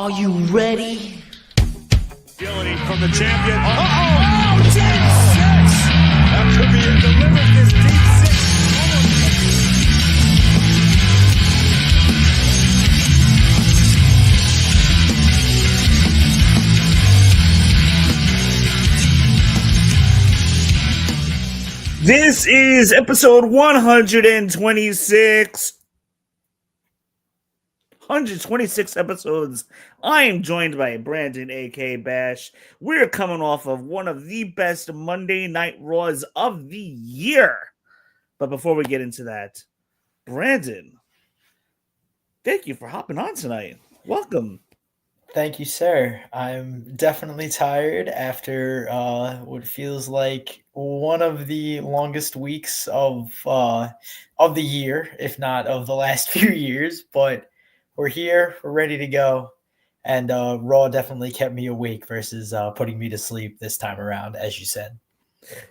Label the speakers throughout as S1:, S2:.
S1: Are you ready?
S2: Agility from the champion.
S1: Oh, deep
S2: six. That could be it. Delivered this deep six.
S3: This is episode 126. 126 episodes. I am joined by Brandon, a.k.a. Bash. We're coming off of one of the best Monday Night Raws of the year. But before we get into that, Brandon, thank you for hopping on tonight. Welcome.
S4: Thank you, sir. I'm definitely tired after what feels like one of the longest weeks of the year, if not of the last few years. But we're here, we're ready to go, and Raw definitely kept me awake versus putting me to sleep this time around, as you said.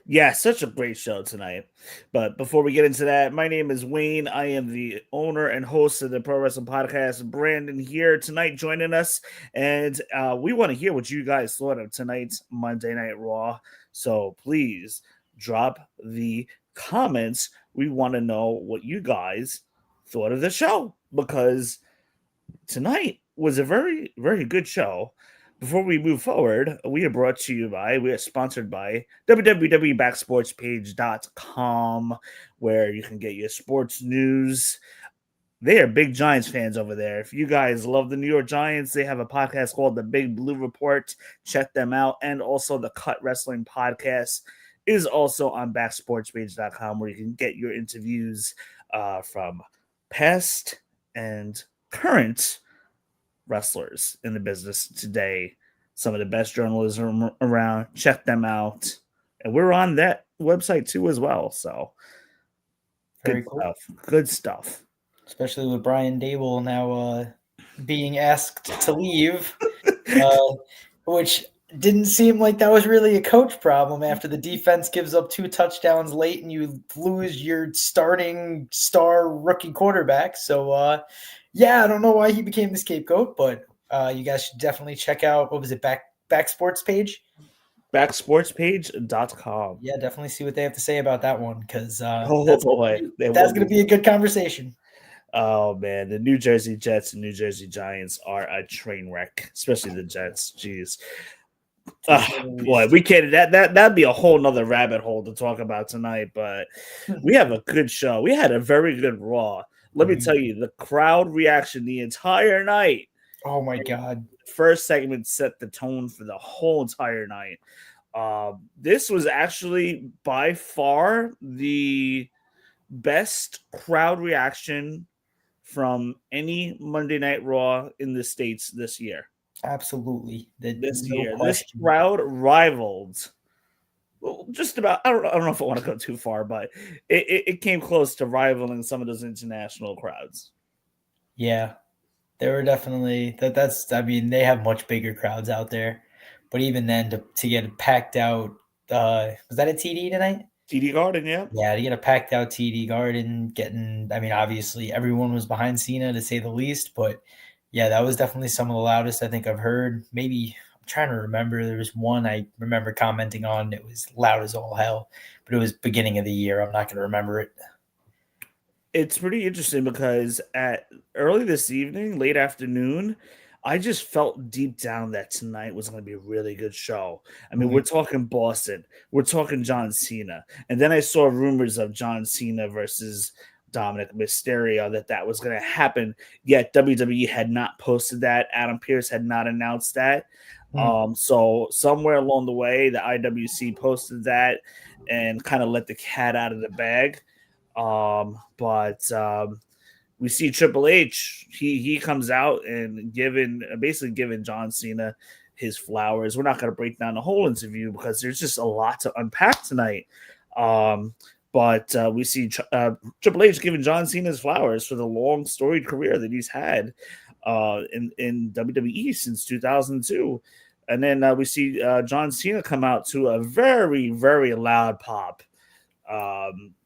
S3: Yeah, such a great show tonight. But before we get into that, my name is Wayne. I am the owner and host of the Pro Wrestling Podcast. Brandon here tonight joining us. And we want to hear what you guys thought of tonight's Monday Night Raw. So please drop the comments. We want to know what you guys thought of the show, because tonight was a very, very good show. Before we move forward, we are sponsored by www.backsportspage.com, where you can get your sports news. They are big Giants fans over there. If you guys love the New York Giants, they have a podcast called The Big Blue Report. Check them out. And also the Cut Wrestling Podcast is also on backsportspage.com, where you can get your interviews from past and current wrestlers in the business today. Some of the best journalism around. Check them out. And we're on that website too as well. So
S4: Very cool.
S3: Good stuff.
S4: Especially with Brian Dable now being asked to leave, which didn't seem like that was really a coach problem after the defense gives up 2 touchdowns late and you lose your starting star rookie quarterback. So, yeah, I don't know why he became the scapegoat, but you guys should definitely check out, what was it, Back Sports Page?
S3: Backsportspage.com.
S4: Yeah, definitely see what they have to say about that one, because that's going to be a good conversation.
S3: Oh, man, the New Jersey Jets and New Jersey Giants are a train wreck, especially the Jets. Jeez. Boy, we can't. That'd be a whole nother rabbit hole to talk about tonight, but we have a good show. We had a very good Raw. Let me tell you, the crowd reaction the entire night.
S4: Oh my God.
S3: First segment set the tone for the whole entire night. This was actually by far the best crowd reaction from any Monday Night Raw in the States this year.
S4: Absolutely.
S3: This crowd rivaled, well, just about. I don't know if I want to go too far, but it came close to rivaling some of those international crowds.
S4: Yeah, they were definitely that's. I mean, they have much bigger crowds out there, but even then, to get packed out, was that a TD tonight?
S3: TD Garden, yeah.
S4: Yeah, to get a packed out TD Garden, obviously everyone was behind Cena to say the least, but yeah, that was definitely some of the loudest I think I've heard. Maybe, I'm trying to remember, there was one I remember commenting on, it was loud as all hell, but it was beginning of the year. I'm not going to remember it.
S3: It's pretty interesting because early this evening, late afternoon, I just felt deep down that tonight was going to be a really good show. I mean, we're talking Boston. We're talking John Cena. And then I saw rumors of John Cena versus Dominic Mysterio that was going to happen. Yet WWE had not posted that. Adam Pearce had not announced that. So somewhere along the way, the IWC posted that and kind of let the cat out of the bag. But we see Triple H. He comes out and basically giving John Cena his flowers. We're not going to break down the whole interview because there's just a lot to unpack tonight. But we see Triple H giving John Cena his flowers for the long storied career that he's had in WWE since 2002. And then we see John Cena come out to a very, very loud pop.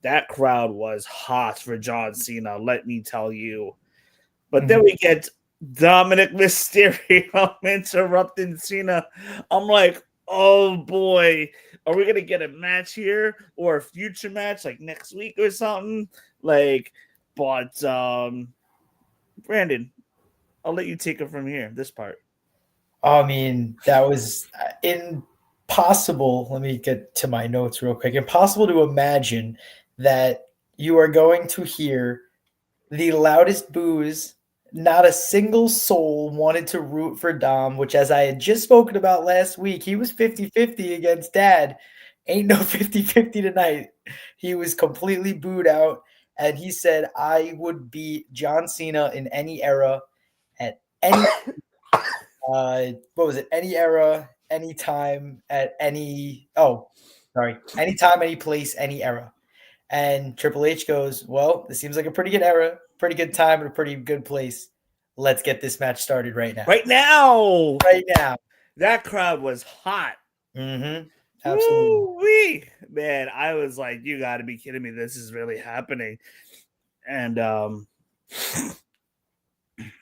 S3: That crowd was hot for John Cena, let me tell you. But then we get Dominic Mysterio interrupting Cena. I'm like, oh boy, are we gonna get a match here or a future match like next week or something? Like, but Brandon, I'll let you take it from here. This part.
S4: I mean, that was impossible. Let me get to my notes real quick. Impossible to imagine that you are going to hear the loudest boos. Not a single soul wanted to root for Dom, which, as I had just spoken about last week, he was 50-50 against Dad. Ain't no 50-50 tonight. He was completely booed out, and he said, I would beat John Cena in any era at any what was it? Any era, anytime, at any anytime, any place, any era. And Triple H goes, well, this seems like a pretty good era, pretty good time, and a pretty good place. Let's get this match started right now.
S3: Right now.
S4: Right now.
S3: That crowd was hot.
S4: Mm-hmm. Absolutely.
S3: Woo-wee. Man, I was like, you got to be kidding me. This is really happening. And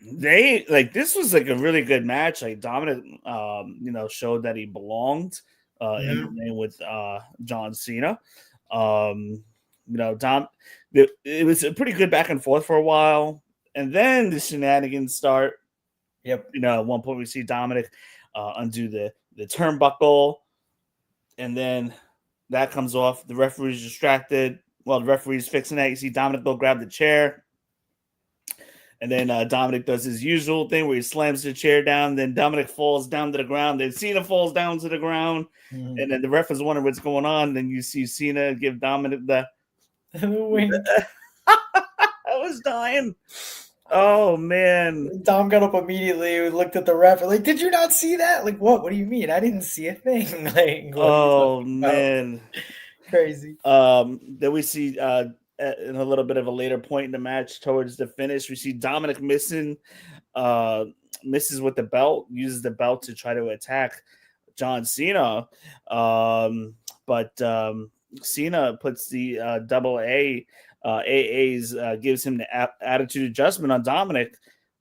S3: they like this was like a really good match. Like Dominic showed that he belonged in the ring with John Cena. It was a pretty good back and forth for a while, and then the shenanigans start.
S4: Yep.
S3: At one point we see Dominic undo the turnbuckle, and then that comes off. The referee's distracted. Well, the referee's fixing that. You see Dominic go grab the chair. And then Dominic does his usual thing where he slams the chair down. Then Dominic falls down to the ground. Then Cena falls down to the ground.
S4: Mm-hmm.
S3: And then the ref is wondering what's going on. Then you see Cena give Dominic the
S4: wink.
S3: I was dying. Oh, man.
S4: Dom got up immediately, looked at the ref, like, did you not see that? Like, what? What do you mean? I didn't see a thing. Like,
S3: oh, man.
S4: Crazy.
S3: Then we see in a little bit of a later point in the match towards the finish, we see Dominic misses with the belt, uses the belt to try to attack John Cena. But Cena puts the double AA's gives him the attitude adjustment on Dominic,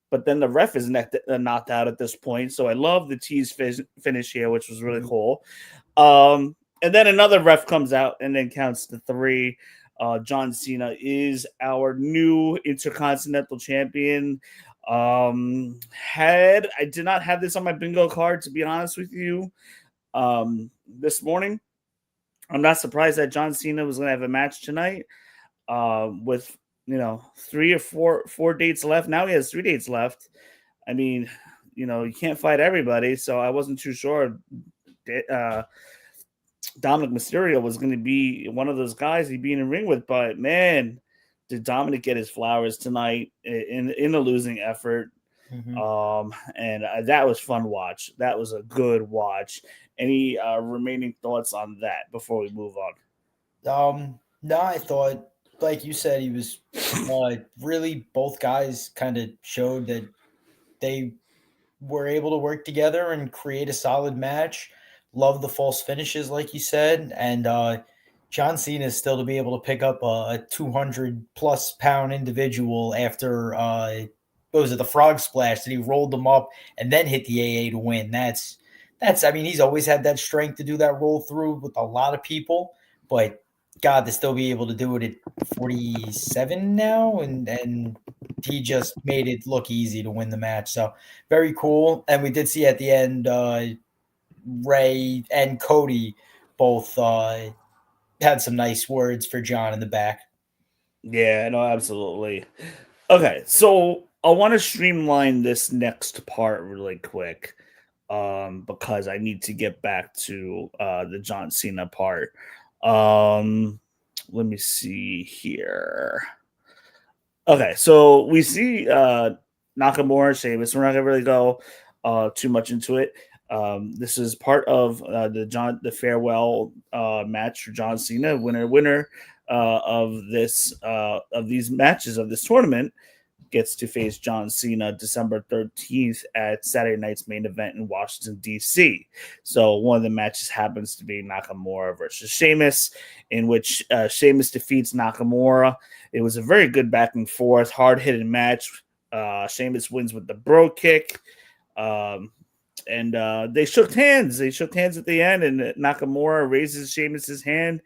S3: but then the ref is knocked out at this point. So I love the tease finish here, which was really cool. And then another ref comes out and then counts to 3. John Cena is our new Intercontinental Champion. I did not have this on my bingo card, to be honest with you. This morning, I'm not surprised that John Cena was going to have a match tonight. With 3 or 4 dates left. Now he has 3 dates left. I mean, you can't fight everybody, so I wasn't too sure. Dominic Mysterio was going to be one of those guys he'd be in the ring with, but man, did Dominic get his flowers tonight in a losing effort. Mm-hmm. And that was fun watch. That was a good watch. Any remaining thoughts on that before we move on?
S4: No, I thought, like you said, he was really, both guys kind of showed that they were able to work together and create a solid match. Love the false finishes, like you said. And John Cena is still to be able to pick up a 200-plus pound individual after, what was it, the frog splash that he rolled them up and then hit the AA to win. That's. I mean, he's always had that strength to do that roll through with a lot of people, but God, to still be able to do it at 47 now, and he just made it look easy to win the match. So very cool. And we did see at the end, Ray and Cody both had some nice words for John in the back.
S3: Yeah, no, absolutely. Okay, so I want to streamline this next part really quick. Because I need to get back to the John Cena part. Let me see here. Okay, so we see Nakamura, Sheamus. We're not gonna really go too much into it. This is part of the farewell match for John Cena, winner of these matches of this tournament. Gets to face John Cena December 13th at Saturday night's main event in Washington, D.C. So one of the matches happens to be Nakamura versus Sheamus, in which Sheamus defeats Nakamura. It was a very good back and forth, hard-hitting match. Sheamus wins with the bro kick. And they shook hands. They shook hands at the end, and Nakamura raises Sheamus's hand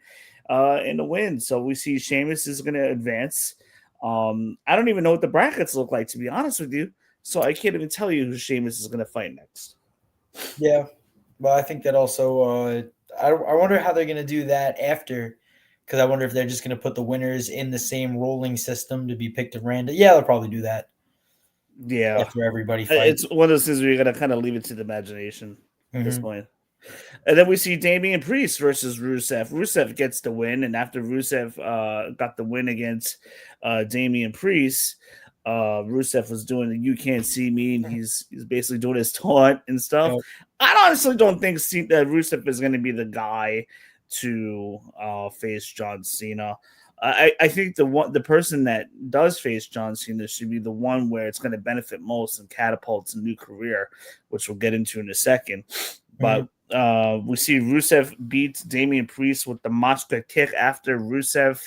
S3: in the win. So we see Sheamus is going to advance. I don't even know what the brackets look like, to be honest with you. So I can't even tell you who Sheamus is going to fight next.
S4: Yeah. Well, I think that also I wonder how they're going to do that after, because I wonder if they're just going to put the winners in the same rolling system to be picked at random. Yeah, they'll probably do that.
S3: Yeah.
S4: After everybody fights.
S3: It's one of those things where you're going to kind of leave it to the imagination at this point. And then we see Damian Priest versus Rusev. Rusev gets the win, and after Rusev got the win against Damian Priest, Rusev was doing the "You Can't See Me," and he's basically doing his taunt and stuff.
S4: Yep.
S3: I honestly don't think that Rusev is going to be the guy to face John Cena. I think the person that does face John Cena should be the one where it's going to benefit most and catapults a new career, which we'll get into in a second. But we see Rusev beat Damian Priest with the Mosca kick after Rusev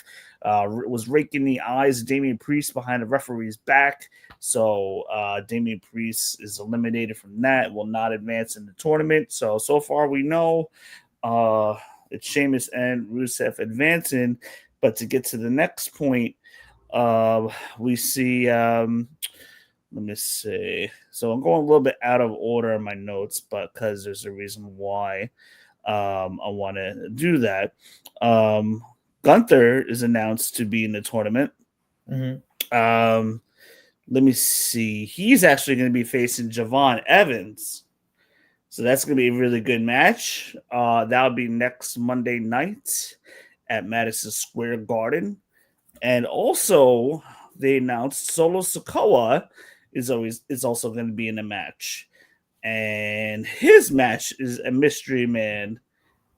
S3: was raking the eyes of Damian Priest behind the referee's back. So Damian Priest is eliminated from that, will not advance in the tournament. So far we know it's Sheamus and Rusev advancing. But to get to the next point, we see, let me see. So I'm going a little bit out of order in my notes, but because there's a reason why I want to do that. Gunther is announced to be in the tournament. Let me see. He's actually going to be facing Javon Evans. So that's going to be a really good match. That'll be next Monday night at Madison Square Garden. And also, they announced Solo Sikoa is also going to be in the match. And his match is a mystery man.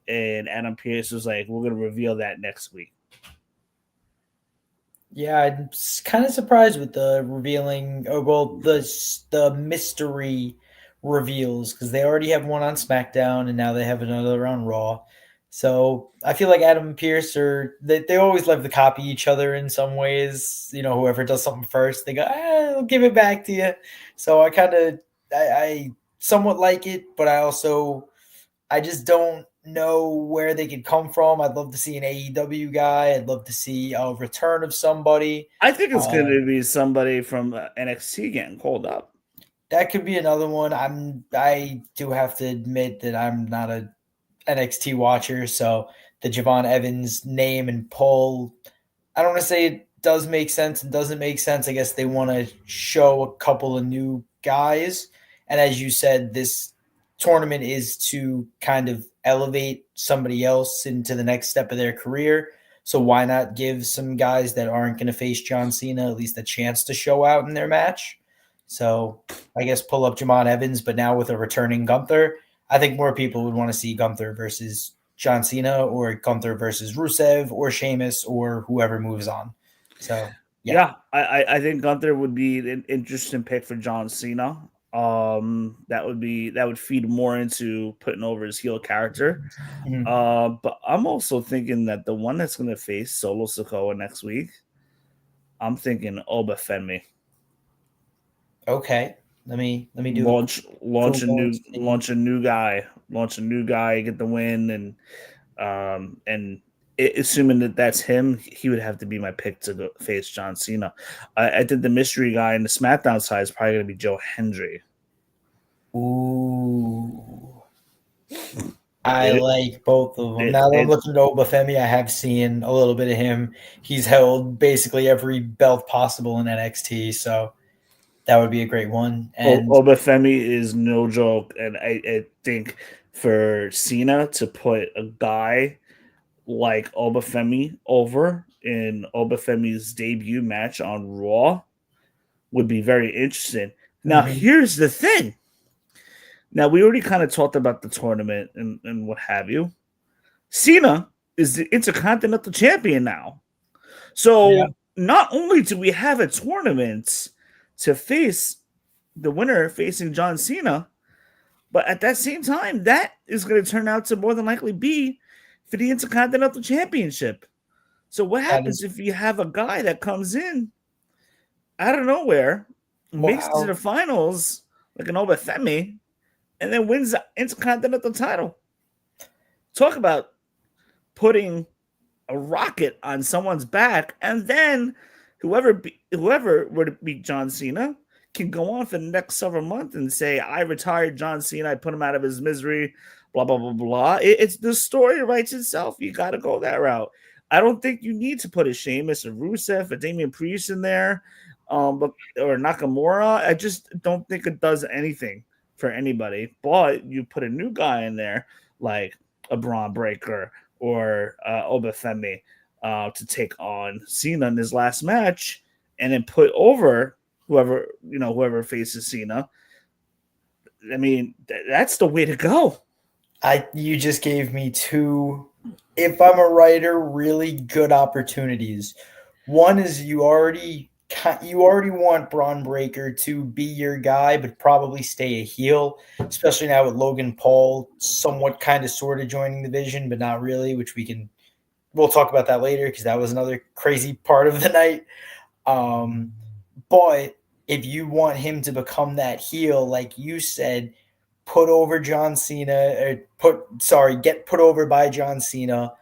S3: And Adam Pearce was like, we're going to reveal that next week.
S4: Yeah, I'm kind of surprised with the revealing, the mystery reveals, because they already have one on SmackDown and now they have another on Raw. So I feel like Adam and Pearce they always love to copy each other in some ways. You know, whoever does something first, they go, I'll give it back to you. So I somewhat like it, but I just don't know where they could come from. I'd love to see an AEW guy. I'd love to see a return of somebody.
S3: I think it's going to be somebody from NXT getting called up.
S4: That could be another one. I do have to admit that I'm not a NXT watcher, so the Javon Evans name and pull, I don't want to say it does make sense and doesn't make sense. I guess they want to show a couple of new guys. And as you said, this tournament is to kind of elevate somebody else into the next step of their career. So why not give some guys that aren't going to face John Cena at least a chance to show out in their match? So I guess pull up Javon Evans, but now with a returning Gunther, I think more people would want to see Gunther versus John Cena or Gunther versus Rusev or Sheamus or whoever moves on. So,
S3: yeah, I think Gunther would be an interesting pick for John Cena. That would feed more into putting over his heel character. But I'm also thinking that the one that's going to face Solo Sikoa next week, I'm thinking Oba Femi.
S4: Okay. Let me do
S3: launch a new guy, get the win, and assuming that's him, he would have to be my pick to go face John Cena. I think the mystery guy in the SmackDown side is probably going to be Joe Hendry.
S4: Ooh, I like both of them. Now that I'm looking at Obafemi, I have seen a little bit of him. He's held basically every belt possible in NXT, so that would be a great one. And
S3: Obafemi is no joke, and I think for Cena to put a guy like Obafemi over in Obafemi's debut match on Raw would be very interesting. Now, here's the thing. Now, we already kind of talked about the tournament and what have you. Cena is the Intercontinental Champion now. So not only do we have a tournament to face the winner facing John Cena, but at that same time, that is going to turn out to more than likely be for the Intercontinental Championship. So what happens if you have a guy that comes in out of nowhere makes it to the finals like an Obafemi, and then wins the Intercontinental title. Talk about putting a rocket on someone's back, and then whoever were to beat John Cena can go on for the next several months and say, "I retired John Cena. I put him out of his misery." Blah blah blah blah. It's the story writes itself. You got to go that route. I don't think you need to put a Sheamus or Rusev or Damian Priest in there, or Nakamura. I just don't think it does anything for anybody. But you put a new guy in there like a Braun Breaker or Obafemi to take on Cena in his last match, and then put over whoever faces Cena. I mean, that's the way to go.
S4: You just gave me two, if I'm a writer, really good opportunities. One is you already want Braun Breaker to be your guy, but probably stay a heel, especially now with Logan Paul somewhat kind of sort of joining the division, but not really, which we'll talk about that later because that was another crazy part of the night. But if you want him to become that heel, like you said, put over John Cena, get put over by John Cena,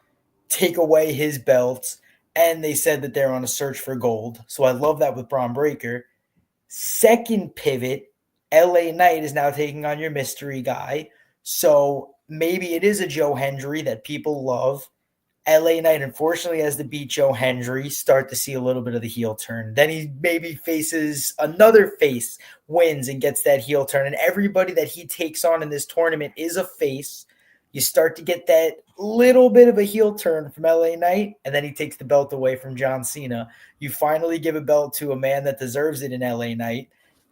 S4: take away his belts, and they said that they're on a search for gold. So I love that with Braun Breaker. Second pivot, LA Knight is now taking on your mystery guy. So maybe it is a Joe Hendry that people love. LA Knight, unfortunately, has to beat Joe Hendry, start to see a little bit of the heel turn. Then he maybe faces another face, wins, and gets that heel turn. And everybody that he takes on in this tournament is a face. You start to get that little bit of a heel turn from LA Knight, and then he takes the belt away from John Cena. You finally give a belt to a man that deserves it in LA Knight,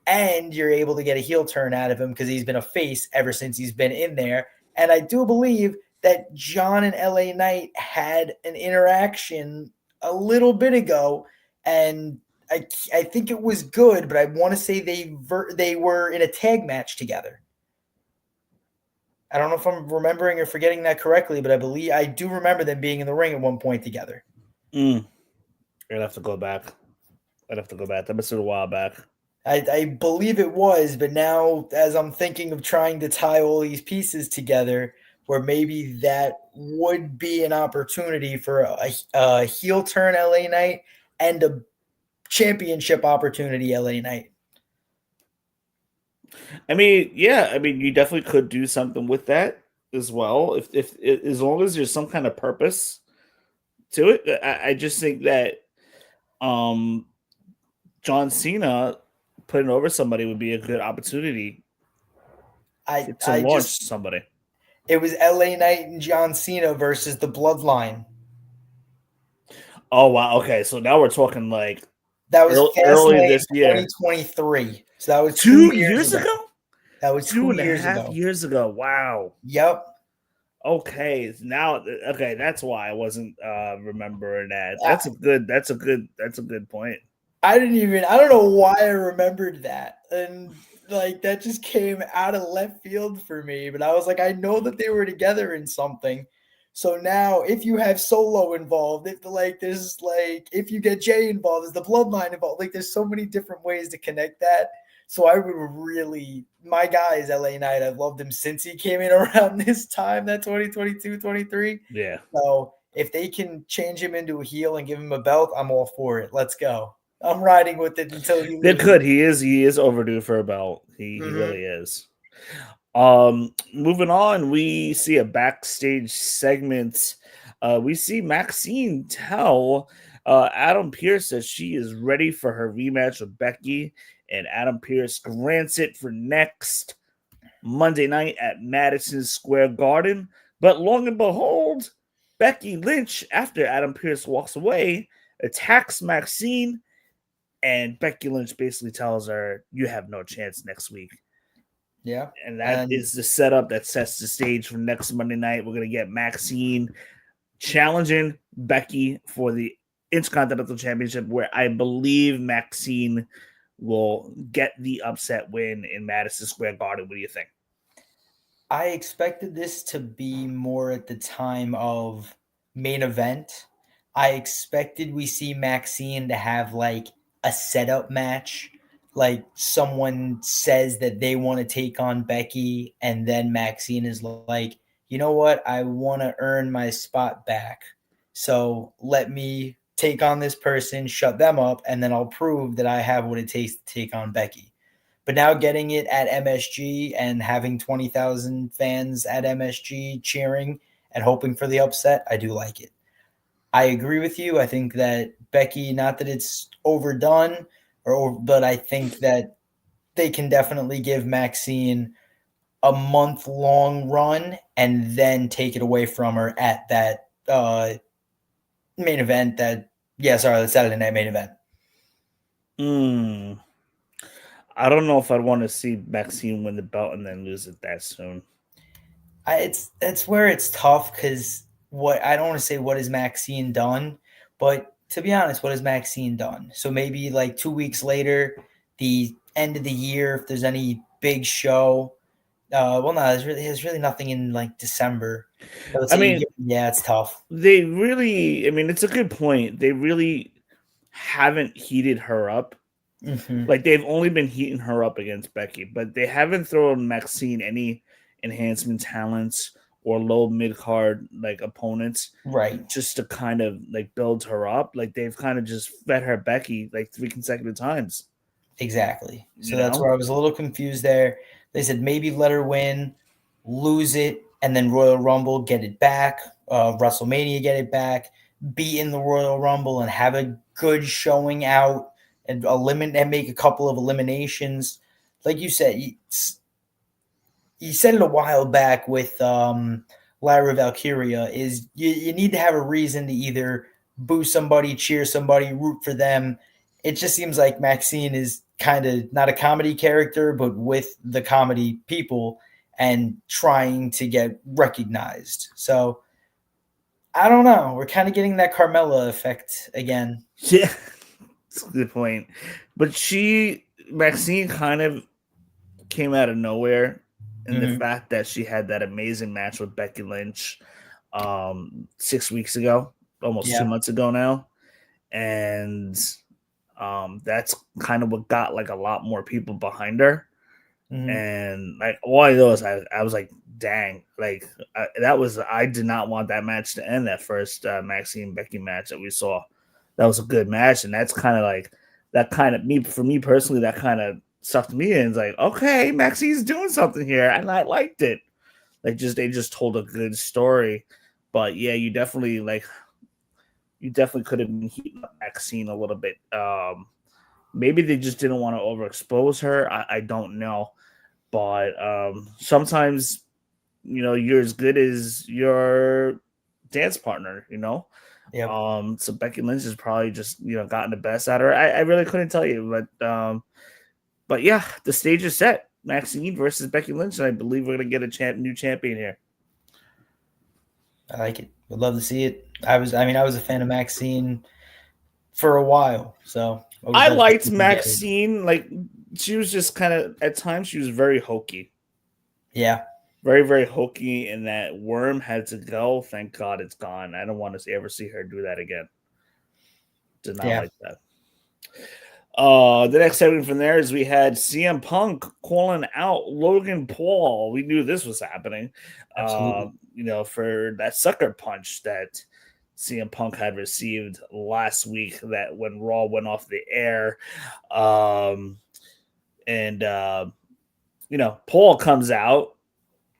S4: and you're able to get a heel turn out of him because he's been a face ever since he's been in there. And I do believe that John and LA Knight had an interaction a little bit ago, and I think it was good, but I want to say they were in a tag match together. I don't know if I'm remembering or forgetting that correctly, but I do remember them being in the ring at one point together.
S3: I'd have to go back. That must have been a while back.
S4: I believe it was, but now as I'm thinking of trying to tie all these pieces together, where maybe that would be an opportunity for a heel turn LA Knight and a championship opportunity LA Knight.
S3: I mean, yeah, you definitely could do something with that as well. If as long as there's some kind of purpose to it, I just think that John Cena putting over somebody would be a good opportunity to launch somebody.
S4: It was LA Knight and John Cena versus the Bloodline.
S3: Oh wow! Okay, so now we're talking like
S4: that was
S3: early this year,
S4: 2023. So that was
S3: 2 years ago.
S4: That was
S3: 2.5 years ago. Wow.
S4: Yep.
S3: Okay, that's why I wasn't remembering that. That's a good point.
S4: I don't know why I remembered that. And like that just came out of left field for me, but I was like, I know that they were together in something. So now if you have Solo involved, if you get Jay involved, is the Bloodline involved? Like there's so many different ways to connect that. So I would my guy is LA Knight. I've loved him since he came in around this time, that 2022, 23.
S3: Yeah.
S4: So if they can change him into a heel and give him a belt, I'm all for it. Let's go. I'm riding with it until he leaves.
S3: They could. He is overdue for a belt. He really is. Moving on, we see a backstage segment. We see Maxine tell Adam Pearce that she is ready for her rematch with Becky, and Adam Pearce grants it for next Monday night at Madison Square Garden. But long and behold, Becky Lynch, after Adam Pearce walks away, attacks Maxine. And Becky Lynch basically tells her, "You have no chance next week."
S4: Yeah.
S3: And that is the setup that sets the stage for next Monday night. We're going to get Maxine challenging Becky for the Intercontinental Championship, where I believe Maxine will get the upset win in Madison Square Garden. What do you think?
S4: I expected this to be more at the time of main event. I expected we see Maxine to have like a setup match, like someone says that they want to take on Becky, and then Maxine is like, you know what? I want to earn my spot back. So let me take on this person, shut them up, and then I'll prove that I have what it takes to take on Becky. But now getting it at MSG and having 20,000 fans at MSG cheering and hoping for the upset, I do like it. I agree with you. I think that Becky, not that it's overdone, but I think that they can definitely give Maxine a month-long run and then take it away from her at that main event. The Saturday Night Main Event.
S3: I don't know if I'd want to see Maxine win the belt and then lose it that soon.
S4: That's where it's tough because I don't want to say what has Maxine done, but to be honest, what has Maxine done? So maybe like 2 weeks later, the end of the year, if there's any big show. No, there's really nothing in like December. It's tough.
S3: It's a good point. They really haven't heated her up.
S4: Mm-hmm.
S3: Like they've only been heating her up against Becky, but they haven't thrown Maxine any enhancement talents or low mid card like opponents,
S4: right?
S3: Just to kind of like build her up. Like they've kind of just fed her Becky like 3 consecutive times.
S4: Exactly. So that's where I was a little confused there. They said maybe let her win, lose it, and then Royal Rumble get it back. WrestleMania get it back, be in the Royal Rumble and have a good showing out and make a couple of eliminations. Like you said, you said it a while back with Lyra Valkyria is you need to have a reason to either boo somebody, cheer somebody, root for them. It just seems like Maxine is kind of not a comedy character, but with the comedy people and trying to get recognized. So I don't know. We're kind of getting that Carmella effect again.
S3: Yeah, that's a good point. But Maxine kind of came out of nowhere in the fact that she had that amazing match with Becky Lynch 6 weeks ago, almost 2 months ago now. And that's kind of what got like a lot more people behind her. And like all I know is I was like, dang, like I did not want that match to end, that first Maxine Becky match that we saw. That was a good match, and that's kind of like for me personally, that kind of sucked me in. It's like, okay, Maxine's doing something here, and I liked it. Like they just told a good story. But yeah, you definitely could have been heating up Maxine a little bit. Maybe they just didn't want to overexpose her. I don't know. But sometimes, you're as good as your dance partner,
S4: Yep.
S3: So Becky Lynch has probably just, gotten the best out of her. I really couldn't tell you, but yeah, the stage is set. Maxine versus Becky Lynch, and I believe we're going to get a new champion here.
S4: I like it. Would love to see it. I was a fan of Maxine for a while, so
S3: I liked Maxine. Like she was just kind of at times she was very hokey.
S4: Yeah,
S3: very very hokey, and that worm had to go. Thank God it's gone. I don't want to ever see her do that again. Did not like that. The next segment from there is we had CM Punk calling out Logan Paul. We knew this was happening. For that sucker punch that CM Punk had received last week, that when Raw went off the air. Paul comes out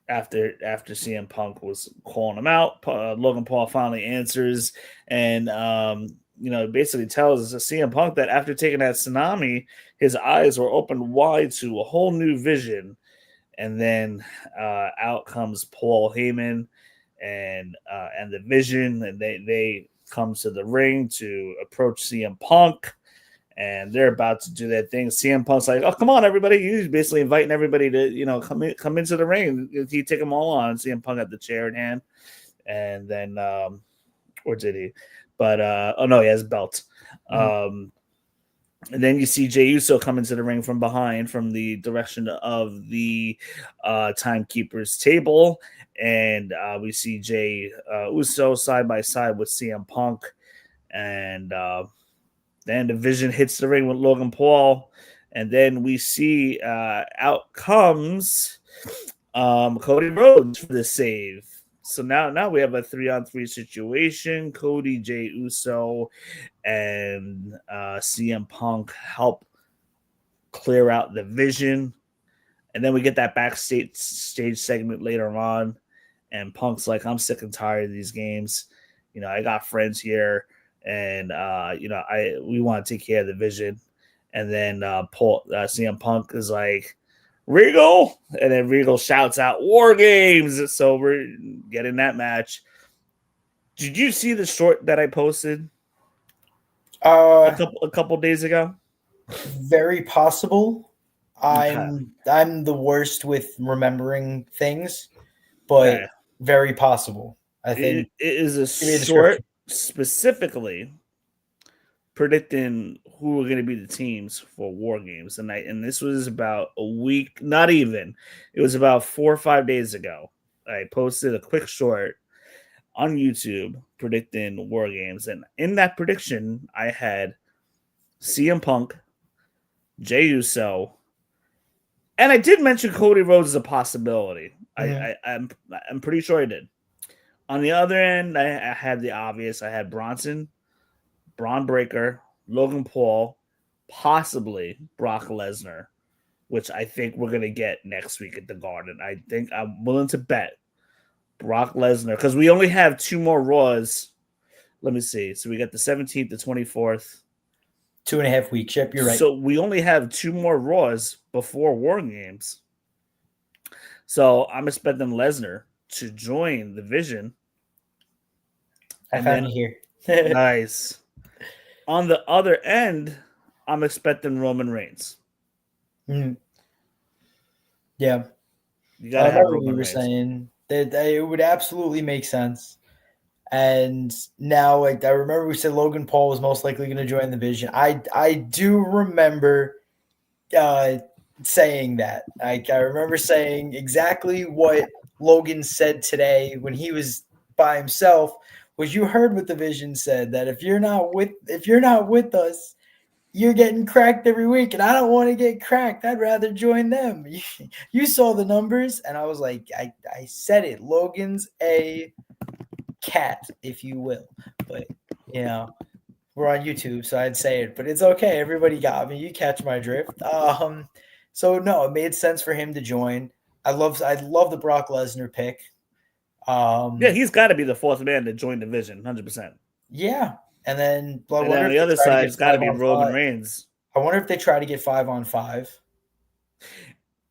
S3: after CM Punk was calling him out. Logan Paul finally answers and basically tells CM Punk that after taking that tsunami, his eyes were opened wide to a whole new vision. And then out comes Paul Heyman and the Vision, and they come to the ring to approach CM Punk, and they're about to do that thing. CM Punk's like, "Oh, come on, everybody!" He's basically inviting everybody to come into the ring. He take them all on. CM Punk had the chair in hand, and then or did he? But oh no, he has a belt. And then you see Jey Uso come into the ring from behind, from the direction of the timekeeper's table. And we see Jey Uso side by side with CM Punk. And then the Vision hits the ring with Logan Paul. And then we see out comes Cody Rhodes for the save. So now we have a 3-on-3 situation. Cody, Jey Uso, and CM Punk help clear out the Vision. And then we get that backstage segment later on. And Punk's like, I'm sick and tired of these games. I got friends here. And, we want to take care of the Vision. And then CM Punk is like, Regal. And then Regal shouts out, War Games. So we're getting that match. Did you see the short that I posted a couple days ago?
S4: Very possible.
S3: Okay.
S4: I'm the worst with remembering things, but very possible. I think
S3: it is a short specifically predicting who were going to be the teams for War Games, and this was about a week, not even. It was about 4 or 5 days ago. I posted a quick short on YouTube predicting War Games, and in that prediction, I had CM Punk, Jey Uso, and I did mention Cody Rhodes as a possibility. I'm pretty sure I did. On the other end, I had the obvious. I had Bronson, Braun Breaker, Logan Paul, possibly Brock Lesnar, which I think we're going to get next week at the Garden. I think I'm willing to bet Brock Lesnar, because we only have 2 more Raws. Let me see. So we got the 17th, the 24th.
S4: 2.5 weeks. Yep, you're right.
S3: So we only have 2 more Raws before War Games. So I'm expecting Lesnar to join the Vision.
S4: I found it here.
S3: Nice. On the other end, I'm expecting Roman Reigns.
S4: Mm. Yeah.
S3: You gotta have Roman
S4: we were
S3: Reigns.
S4: saying that it would absolutely make sense. And now, I remember we said Logan Paul was most likely going to join the Vision. I do remember saying that. I remember saying exactly what Logan said today when he was by himself. Was you heard what the Vision said, that if you're not with us, you're getting cracked every week, and I don't want to get cracked. I'd rather join them. You saw the numbers, and I was like, I said it. Logan's a cat, if you will, but we're on YouTube, so I'd say it, but it's okay. Everybody got me. You catch my drift. So no, it made sense for him to join. I love the Brock Lesnar pick.
S3: Yeah, he's got to be the 4th man to join the Vision, 100%.
S4: Yeah, and then
S3: on the other side, it's got to be Roman Reigns.
S4: I wonder if they try to get 5-on-5.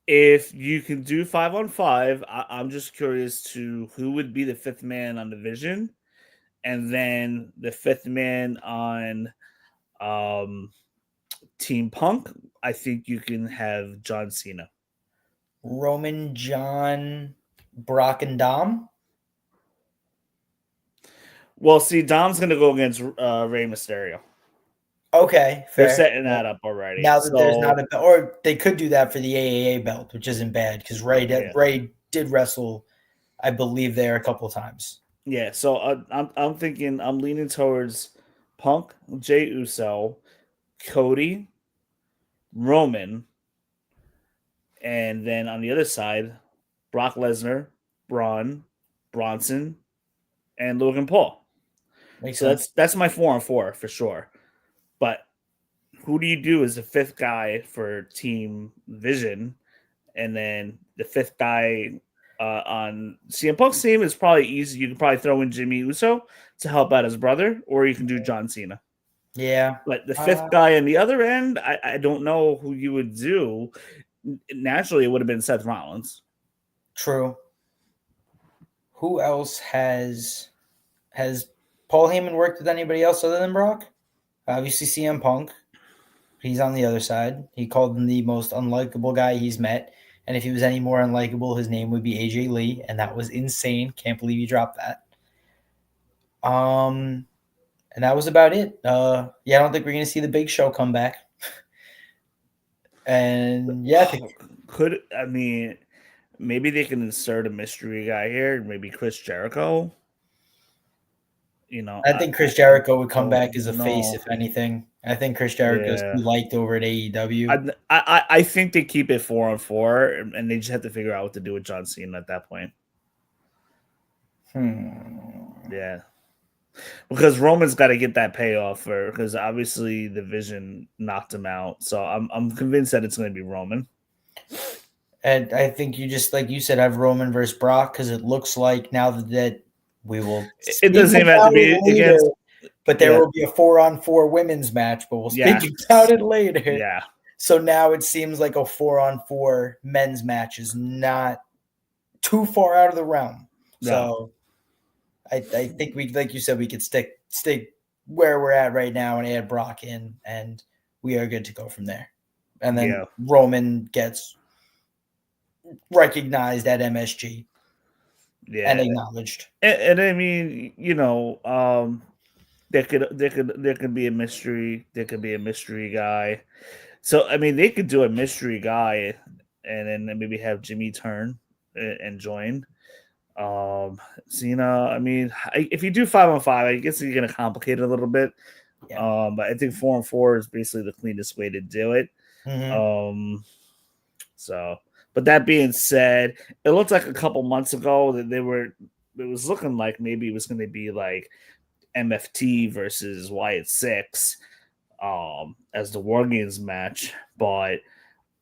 S3: If you can do 5-on-5, I'm just curious to who would be the 5th man on the Vision, and then the 5th man on Team Punk. I think you can have John Cena,
S4: Roman, John, Brock, and Dom.
S3: Well, see, Dom's going to go against Rey Mysterio.
S4: Okay, fair.
S3: They're setting that up already.
S4: Now that there's not a belt, or they could do that for the AAA belt, which isn't bad because Ray did wrestle, I believe, there a couple of times.
S3: Yeah, so I'm thinking, I'm leaning towards Punk, Jey Uso, Cody, Roman, and then on the other side, Brock Lesnar, Braun, Bronson, and Logan Paul.
S4: Makes
S3: so
S4: sense.
S3: that's my 4-on-4 for sure. But who do you do as the 5th guy for Team Vision? And then the 5th guy on CM Punk's team is probably easy. You can probably throw in Jimmy Uso to help out his brother, or you can do John Cena.
S4: Yeah.
S3: But the 5th guy on the other end, I don't know who you would do. Naturally, it would have been Seth Rollins.
S4: True. Who else has Paul Heyman worked with anybody else other than Brock? Obviously, CM Punk. He's on the other side. He called him the most unlikable guy he's met. And if he was any more unlikable, his name would be AJ Lee. And that was insane. Can't believe he dropped that. And that was about it. I don't think we're going to see the Big Show come back. And yeah,
S3: maybe they can insert a mystery guy here. Maybe Chris Jericho.
S4: I think Chris Jericho would come back as a face, if anything. I think Chris Jericho's
S3: Yeah.
S4: too liked over at AEW.
S3: I think they keep it 4-on-4, and they just have to figure out what to do with John Cena at that point. Yeah, because Roman's got to get that payoff because obviously the Vision knocked him out. So I'm convinced that it's going to be Roman.
S4: And I think you just, like you said, have Roman versus Brock because it looks like now that we will.
S3: It doesn't even have to be against.
S4: But there will be a 4-on-4 women's match, but we'll speak about it later.
S3: Yeah.
S4: So now it seems like a 4-on-4 men's match is not too far out of the realm.
S3: No.
S4: So I think we, like you said, we could stick where we're at right now and add Brock in, and we are good to go from there. And then Roman gets recognized at MSG.
S3: Yeah.
S4: And acknowledged.
S3: And I mean, there could be a mystery. There could be a mystery guy. So I mean, they could do a mystery guy, and then maybe have Jimmy turn and join. Cena. I mean, if you do 5-on-5, I guess you're gonna complicate it a little bit.
S4: Yeah.
S3: But I think 4-on-4 is basically the cleanest way to do it.
S4: Mm-hmm.
S3: So, but that being said, it looked like a couple months ago that it was looking like maybe it was going to be like MFT versus Wyatt 6 as the War Games match, but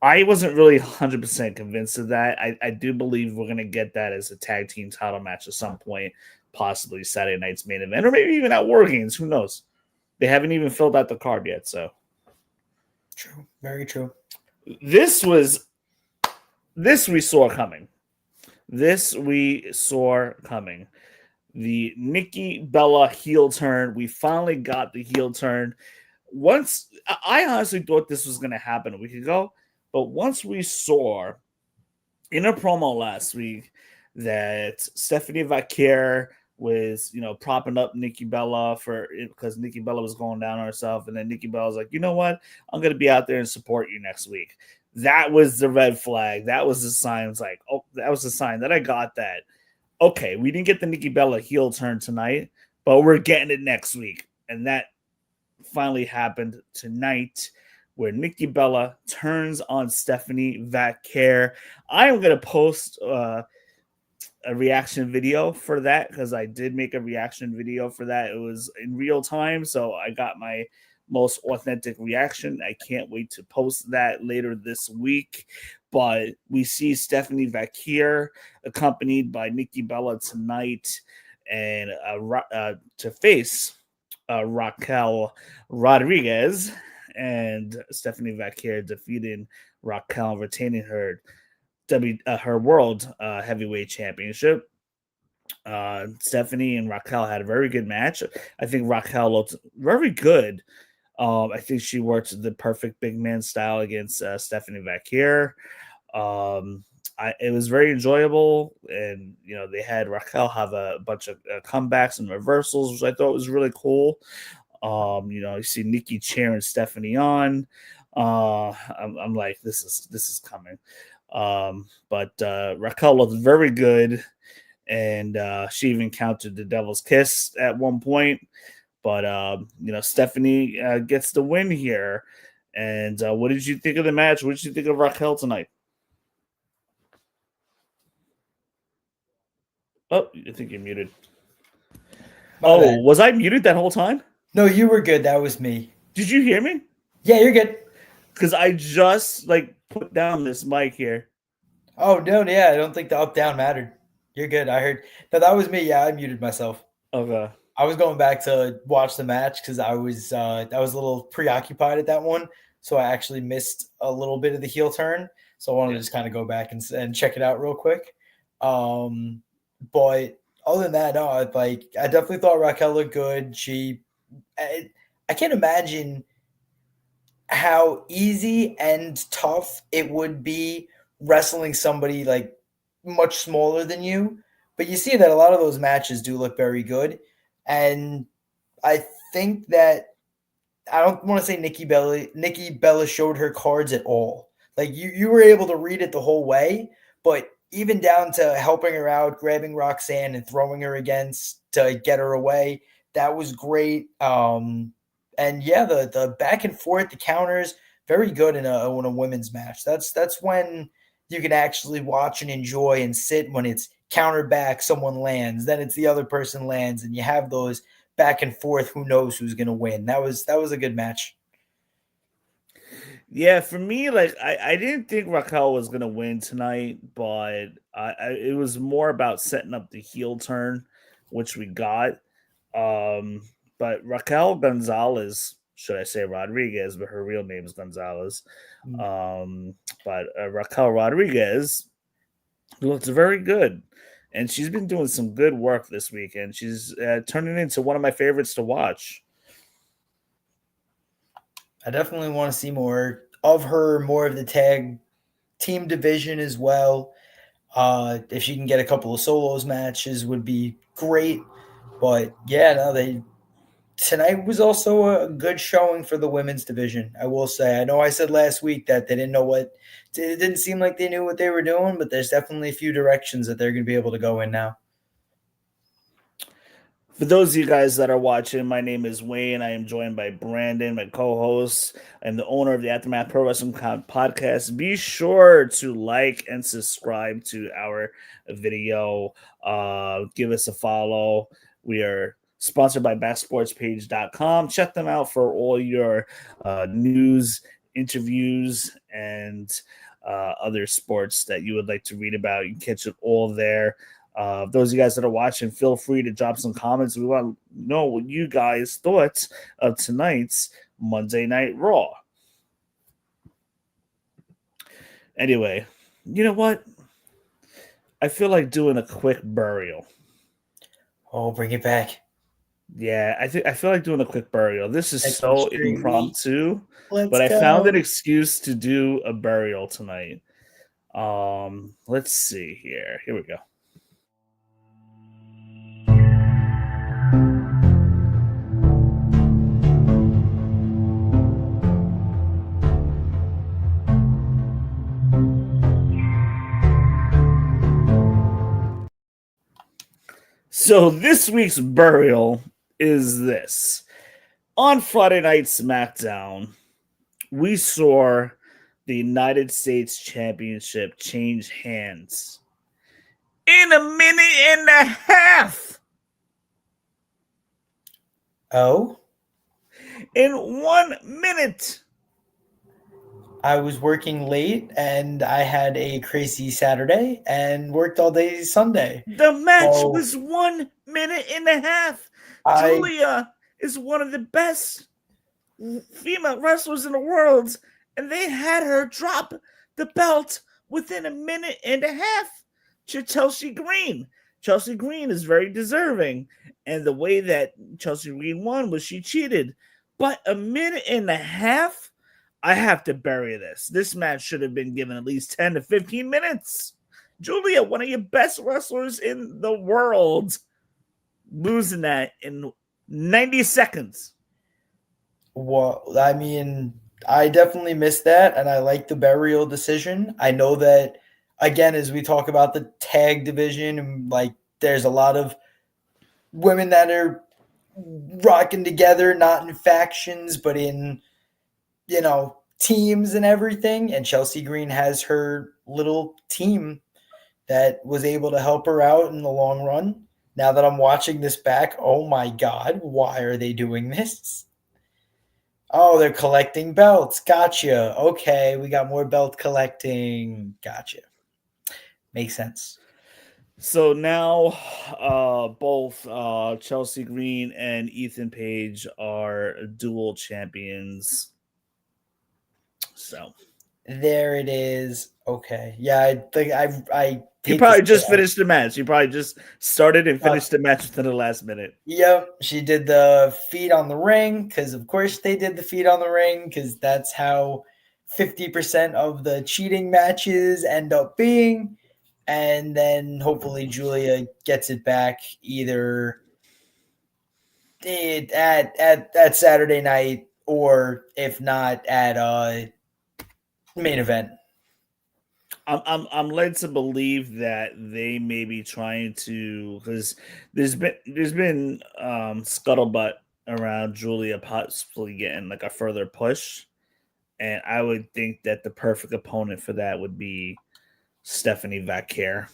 S3: I wasn't really 100% convinced of that. I do believe we're going to get that as a tag team title match at some point, possibly Saturday night's main event, or maybe even at War Games. Who knows? They haven't even filled out the card yet, so.
S4: True. Very true.
S3: This we saw coming. The Nikki Bella heel turn. We finally got the heel turn. I honestly thought this was going to happen a week ago, but once we saw in a promo last week that Stephanie Vaquer was, propping up Nikki Bella because Nikki Bella was going down on herself, and then Nikki Bella was like, you know what? I'm going to be out there and support you next week. That was the red flag. That was the sign. It's like, that was the sign that I got that. Okay, we didn't get the Nikki Bella heel turn tonight, but we're getting it next week. And that finally happened tonight, where Nikki Bella turns on Stephanie Vaquer. I am going to post a reaction video for that because I did make a reaction video for that. It was in real time, so I got my most authentic reaction. I can't wait to post that later this week. But we see Stephanie Vaquer accompanied by Nikki Bella tonight, and to face Raquel Rodriguez, and Stephanie Vaquer defeating Raquel, retaining her world heavyweight championship. Stephanie and Raquel had a very good match. I think Raquel looked very good. I think she worked the perfect big man style against Stephanie Vaquer. It was very enjoyable, and they had Raquel have a bunch of comebacks and reversals, which I thought was really cool. You see Nikki cheering Stephanie on. I'm like, this is coming. But Raquel looked very good, and she even countered the Devil's Kiss at one point. But Stephanie gets the win here. And what did you think of the match? What did you think of Raquel tonight? Oh, I think you're muted. Was I muted that whole time?
S4: No, you were good. That was me.
S3: Did you hear me?
S4: Yeah, you're good.
S3: Because I just put down this mic here.
S4: Oh, no, yeah. I don't think the up-down mattered. You're good. I heard. No, that was me. Yeah, I muted myself.
S3: Okay.
S4: I was going back to watch the match because I was a little preoccupied at that one. So I actually missed a little bit of the heel turn. So I wanted to just kind of go back and check it out real quick. But other than that, no, I definitely thought Raquel looked good. I can't imagine how easy and tough it would be wrestling somebody much smaller than you. But you see that a lot of those matches do look very good. And I think that I don't want to say Nikki Bella showed her cards at all. You were able to read it the whole way, but even down to helping her out, grabbing Roxanne and throwing her against to get her away, that was great. And yeah, the back and forth, the counters, very good in a women's match. That's when you can actually watch and enjoy and sit when it's counter back, someone lands, then it's the other person lands, and you have those back and forth. Who knows who's gonna win? That was a good match.
S3: Yeah, for me, like I didn't think Raquel was gonna win tonight, but it was more about setting up the heel turn, which we got. Um, but Raquel Gonzalez, should I say Rodriguez, but her real name is Gonzalez.
S4: Mm.
S3: But Raquel Rodriguez looks very good, and she's been doing some good work this week, and she's turning into one of my favorites to watch.
S4: I definitely want to see more of her, more of the tag team division as well. If she can get a couple of solos matches, would be great. But yeah, no, they tonight was also a good showing for the women's division. I will say. I know I said last week that they didn't know what. It didn't seem like they knew what they were doing, but there's definitely a few directions that they're going to be able to go in now.
S3: For those of you guys that are watching, my name is Wayne. I am joined by Brandon, my co-host. I'm the owner of the Aftermath Pro Wrestling Podcast. Be sure to like and subscribe to our video. Give us a follow. We are sponsored by backsportspage.com. Check them out for all your news, interviews, and other sports that you would like to read about. You can catch it all there. Those of you guys that are watching, feel free to drop some comments. We want to know what you guys thought of tonight's Monday Night Raw. Anyway, you know what? I feel like doing a quick burial.
S4: Oh, bring it back.
S3: Yeah, I feel like doing a quick burial. This is
S4: Second
S3: so
S4: straight week.
S3: impromptu,
S4: Let's
S3: but I
S4: go.
S3: found an excuse to do a burial tonight. Let's see here. Here we go. So this week's burial is this. On Friday Night SmackDown, we saw the United States Championship change hands in a minute and a half.
S4: Oh,
S3: In 1 minute.
S4: I was working late and I had a crazy Saturday and worked all day Sunday.
S3: The match
S4: Oh.
S3: was 1 minute and a half.
S4: I-
S3: Julia is one of the best female wrestlers in the world, and they had her drop the belt within a minute and a half to Chelsea Green. Chelsea Green is very deserving, and the way that Chelsea Green won was she cheated. But a minute and a half, I have to bury this. This match should have been given at least 10 to 15 minutes. Julia, one of your best wrestlers in the world, losing that in 90 seconds.
S4: Well, I mean, I definitely missed that, and I like the burial decision. I know that, again, as we talk about the tag division, and like there's a lot of women that are rocking together, not in factions, but in, teams and everything. And Chelsea Green has her little team that was able to help her out in the long run. Now that I'm watching this back, oh my God, why are they doing this? Oh, they're collecting belts. Gotcha. Okay, we got more belt collecting. Gotcha. Makes sense.
S3: So now both Chelsea Green and Ethan Page are dual champions. So
S4: There it is. Okay. Yeah, I think I
S3: you probably just finished the match. You probably just started and finished the match within the last minute.
S4: Yep. She did the feet on the ring because, of course, they did the feet on the ring because that's how 50% of the cheating matches end up being. And then hopefully Julia gets it back either at Saturday night or if not at main event.
S3: I'm led to believe that they may be trying to, because there's been scuttlebutt around Julia possibly getting like a further push. And I would think that the perfect opponent for that would be Stephanie Vaquer.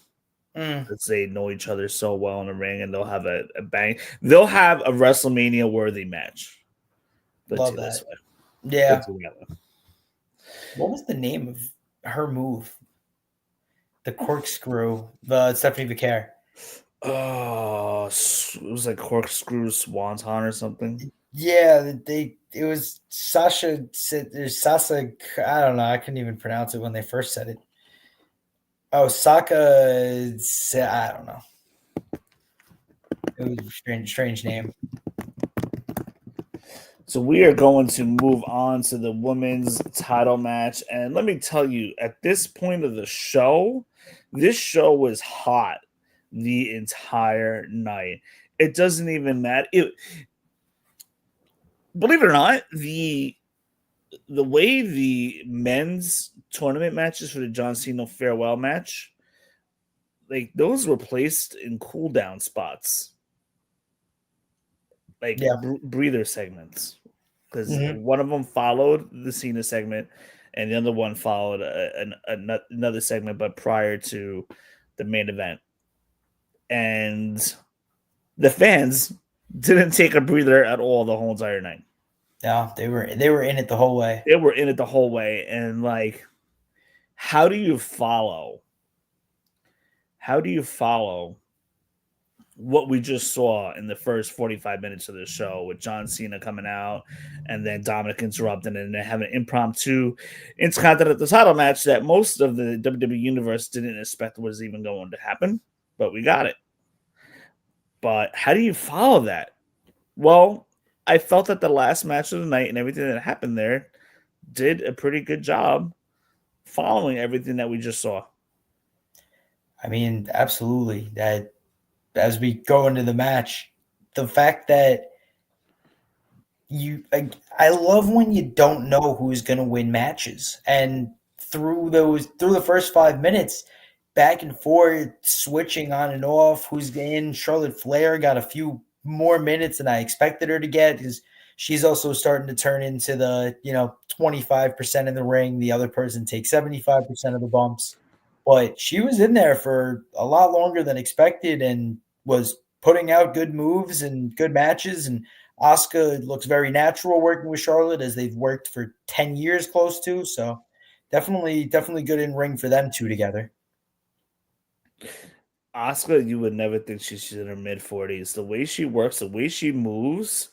S3: Because they know each other so well in the ring, and they'll have a bang. They'll have a WrestleMania worthy match.
S4: Love that. Yeah. What was the name of her move? The corkscrew, the Stephanie Vaquer.
S3: Oh, it was like corkscrew swanton or something.
S4: Yeah, it was Sasha. There's Sasa. I don't know. I couldn't even pronounce it when they first said it. Oh, Saka. I don't know. It was a strange name.
S3: So we are going to move on to the women's title match. And let me tell you, at this point of the show, this show was hot the entire night. It doesn't even matter. Believe it or not, the way the men's tournament matches for the John Cena farewell match, like those were placed in cool down spots, like breather segments. Because one of them followed the Cena segment, and the other one followed another segment, but prior to the main event. And the fans didn't take a breather at all the whole entire night.
S4: No, they were in it the whole way.
S3: They were in it the whole way, and like, how do you follow? How do you follow what we just saw in the first 45 minutes of the show with John Cena coming out and then Dominic interrupting and then having an impromptu intercontinental title match that most of the WWE universe didn't expect was even going to happen, but we got it. But how do you follow that? Well, I felt that the last match of the night and everything that happened there did a pretty good job following everything that we just saw.
S4: I mean, absolutely. That as we go into the match, the fact that I love when you don't know who's going to win matches, and through the first 5 minutes, back and forth, switching on and off, who's in. Charlotte Flair got a few more minutes than I expected her to get, because she's also starting to turn into the 25% in the ring. The other person takes 75% of the bumps. But she was in there for a lot longer than expected and was putting out good moves and good matches. And Asuka looks very natural working with Charlotte, as they've worked for 10 years close to. So definitely good in ring for them two together.
S3: Asuka, you would never think she's in her mid-40s. The way she works, the way she moves,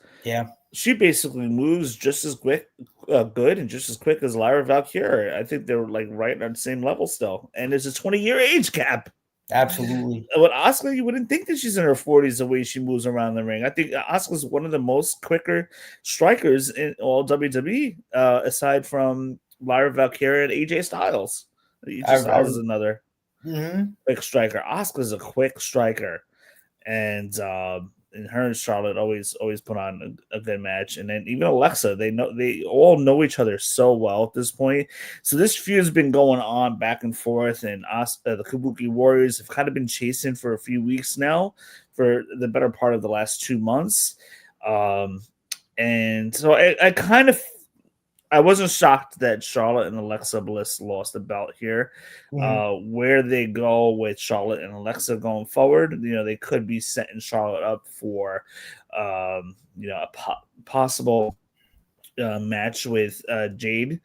S3: she basically moves just as quick, good and just as quick as Lyra Valkyrie. I think they're like right on the same level still, and there's a 20-year age gap.
S4: Absolutely.
S3: With Asuka, you wouldn't think that she's in her 40s the way she moves around the ring. I think Asuka's one of the most quicker strikers in all WWE, aside from Lyra Valkyrie and AJ Styles. AJ Styles is another quick striker. Asuka's a quick striker, and her and Charlotte always put on a good match. And then even Alexa, they all know each other so well at this point. So this feud's been going on back and forth, and the Kabuki Warriors have kind of been chasing for a few weeks now, for the better part of the last 2 months. And so I wasn't shocked that Charlotte and Alexa Bliss lost the belt here. Where they go with Charlotte and Alexa going forward, they could be setting Charlotte up for, a possible match with Jade,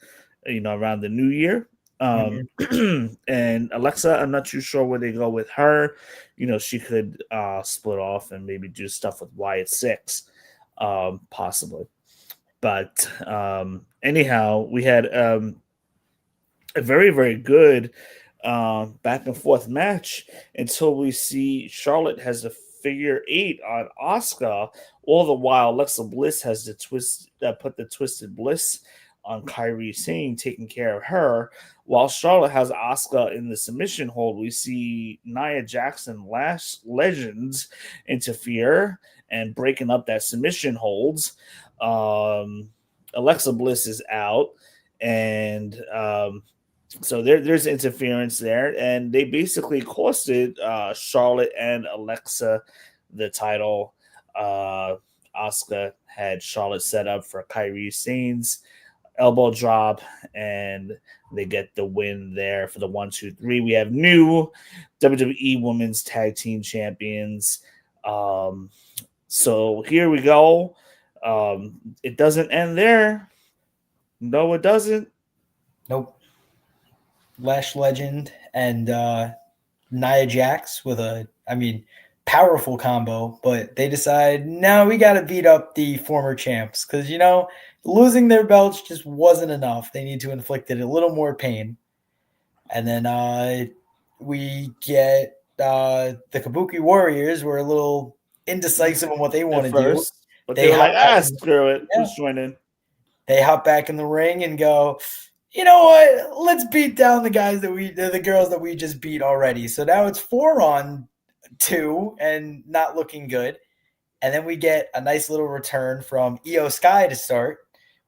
S3: around the new year. And Alexa, I'm not too sure where they go with her. She could split off and maybe do stuff with Wyatt Six, possibly. But anyhow, we had a very, very good back and forth match until we see Charlotte has the figure 8 on Asuka. All the while, Alexa Bliss has put the Twisted Bliss on Kairi Sane, taking care of her. While Charlotte has Asuka in the submission hold, we see Nia Jackson, Last Legends, interfere and breaking up that submission holds. Alexa Bliss is out, and so there's interference there, and they basically costed Charlotte and Alexa the title. Asuka had Charlotte set up for Kairi Sane's elbow drop, and they get the win there for the 1-2-3. We have new WWE Women's Tag Team Champions. So here we go. It doesn't end there. No, it doesn't.
S4: Nope. Lash Legend and Nia Jax with powerful combo, but they decide, no, we got to beat up the former champs because, losing their belts just wasn't enough. They need to inflict it a little more pain. And then we get the Kabuki Warriors were a little indecisive on what they want to do.
S3: But they were like, screw it.
S4: Yeah.
S3: Who's joining?
S4: They hop back in the ring and go, you know what? Let's beat down the girls that we just beat already. So now it's 4-on-2 and not looking good. And then we get a nice little return from Io Sky to start.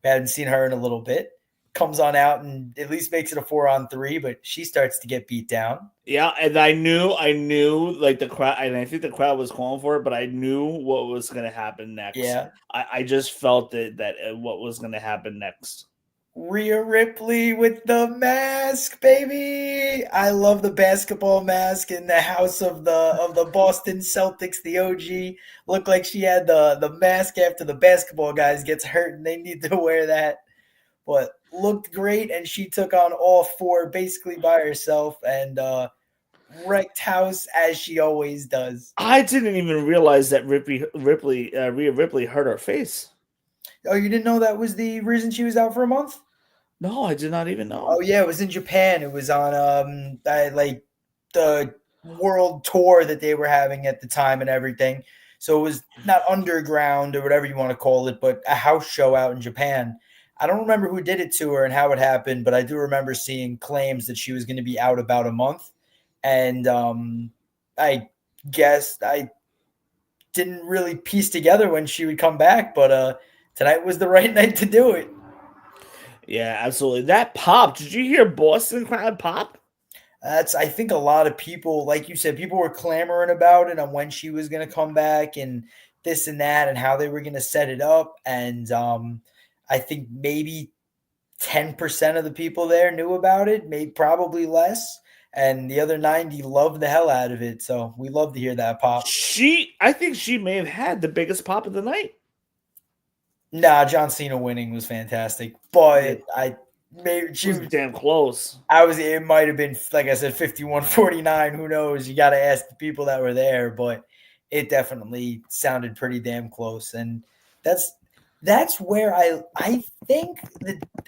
S4: We hadn't seen her in a little bit. Comes on out and at least makes it a 4-on-3, but she starts to get beat down.
S3: Yeah, and I knew like the crowd, and I think the crowd was calling for it, but I knew what was going to happen next.
S4: Yeah.
S3: I just felt that what was going to happen next.
S4: Rhea Ripley with the mask, baby. I love the basketball mask in the house of the Boston Celtics, the OG. Looked like she had the mask after the basketball guys gets hurt and they need to wear that. But looked great, and she took on all four basically by herself and wrecked house as she always does.
S3: I didn't even realize that Rhea Ripley hurt her face.
S4: Oh, you didn't know that was the reason she was out for a month?
S3: No, I did not even know.
S4: Oh yeah, it was in Japan. It was on like the world tour that they were having at the time and everything. So it was not underground or whatever you want to call it, but a house show out in Japan. I don't remember who did it to her and how it happened, but I do remember seeing claims that she was going to be out about a month. And I guess I didn't really piece together when she would come back, but tonight was the right night to do it.
S3: Yeah, absolutely. That pop. Did you hear Boston crowd pop?
S4: I think a lot of people, like you said, people were clamoring about it on when she was going to come back and this and that and how they were going to set it up. And I think maybe 10% of the people there knew about it, maybe probably less. And the other 90 loved the hell out of it. So we love to hear that pop.
S3: I think she may have had the biggest pop of the night.
S4: Nah, John Cena winning was fantastic. But she was
S3: damn close.
S4: It might have been, like I said, 51-49. Who knows? You got to ask the people that were there. But it definitely sounded pretty damn close. And that's where I think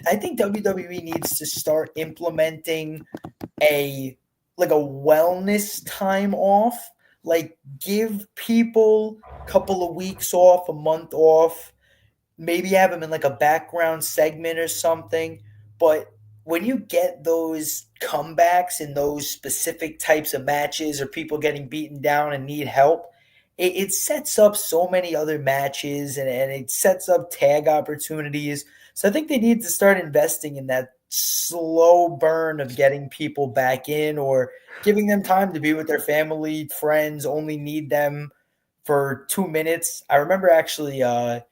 S4: WWE needs to start implementing a wellness time off. Like give people a couple of weeks off, a month off, maybe have them in like a background segment or something. But when you get those comebacks in those specific types of matches or people getting beaten down and need help, it sets up so many other matches and it sets up tag opportunities. So I think they need to start investing in that slow burn of getting people back in or giving them time to be with their family, friends, only need them for 2 minutes. I remember actually I